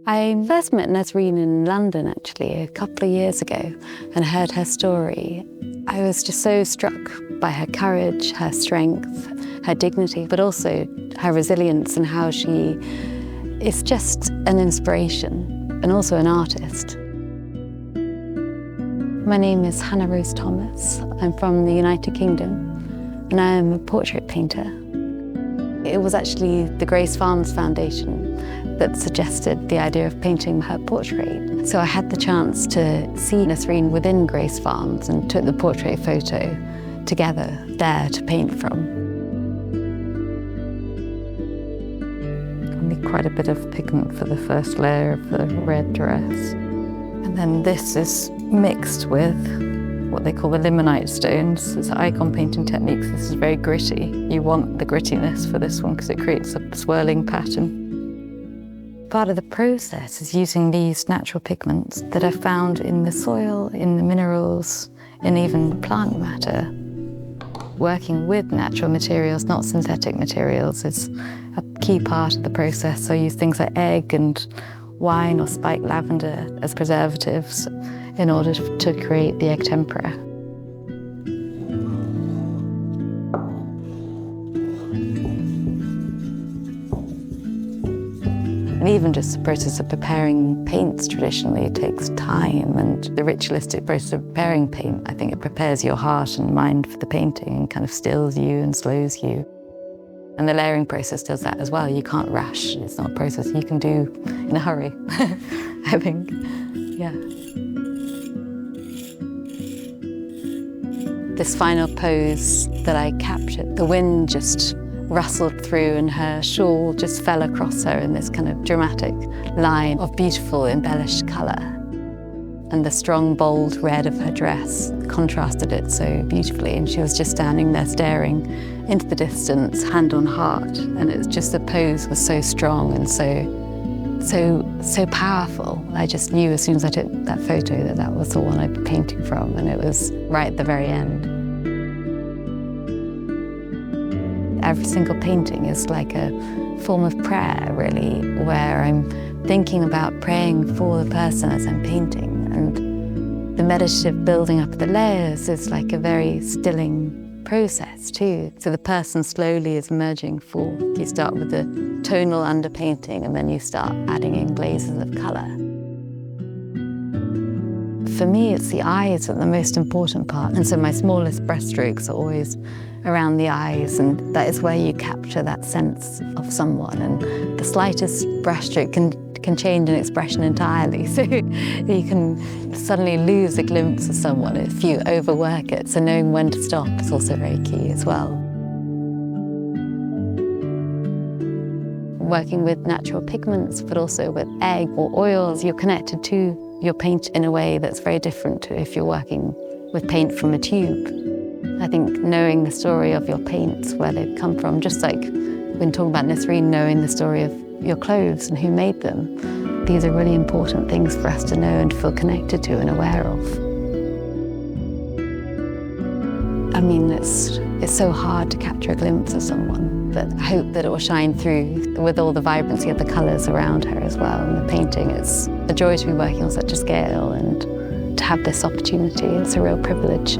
I first met Nasreen in London, actually, a couple of years ago, and heard her story. I was just so struck by her courage, her strength, her dignity, but also her resilience and how she is just an inspiration and also an artist. My name is Hannah Rose Thomas. I'm from the United Kingdom, and I am a portrait painter. It was actually the Grace Farms Foundation that suggested the idea of painting her portrait. So I had the chance to see Nasreen within Grace Farms and took the portrait photo together there to paint from. I need quite a bit of pigment for the first layer of the red dress. And then this is mixed with what they call the limonite stones. It's icon painting techniques. This is very gritty. You want the grittiness for this one because it creates a swirling pattern. Part of the process is using these natural pigments that are found in the soil, in the minerals, and even plant matter. Working with natural materials, not synthetic materials, is a key part of the process. So I use things like egg and wine or spiked lavender as preservatives in order to create the egg tempera. And even just the process of preparing paints traditionally takes time, and the ritualistic process of preparing paint, I think it prepares your heart and mind for the painting and kind of stills you and slows you. And the layering process does that as well. You can't rush. It's not a process you can do in a hurry, I think. Yeah. This final pose that I captured, the wind just rustled through and her shawl just fell across her in this kind of dramatic line of beautiful embellished colour. And the strong, bold red of her dress contrasted it so beautifully, and she was just standing there staring into the distance, hand on heart, and it was just, the pose was so strong and so powerful. I just knew as soon as I took that photo that that was the one I'd be painting from, and it was right at the very end. Every single painting is like a form of prayer, really, where I'm thinking about praying for the person as I'm painting. And the meditative building up of the layers is like a very stilling process too. So the person slowly is merging forth. You start with the tonal underpainting and then you start adding in glazes of colour. For me, it's the eyes that are the most important part. And so my smallest brushstrokes are always around the eyes, and that is where you capture that sense of someone. And the slightest brushstroke can change an expression entirely. So you can suddenly lose a glimpse of someone if you overwork it. So knowing when to stop is also very key as well. Working with natural pigments, but also with egg or oils, you're connected to your paint in a way that's very different to if you're working with paint from a tube. I think knowing the story of your paints, where they've come from, just like when talking about Nasreen, knowing the story of your clothes and who made them, these are really important things for us to know and feel connected to and aware of. I mean, it's so hard to capture a glimpse of someone, but I hope that it will shine through with all the vibrancy of the colours around her as well. In the painting, it's a joy to be working on such a scale and to have this opportunity. It's a real privilege.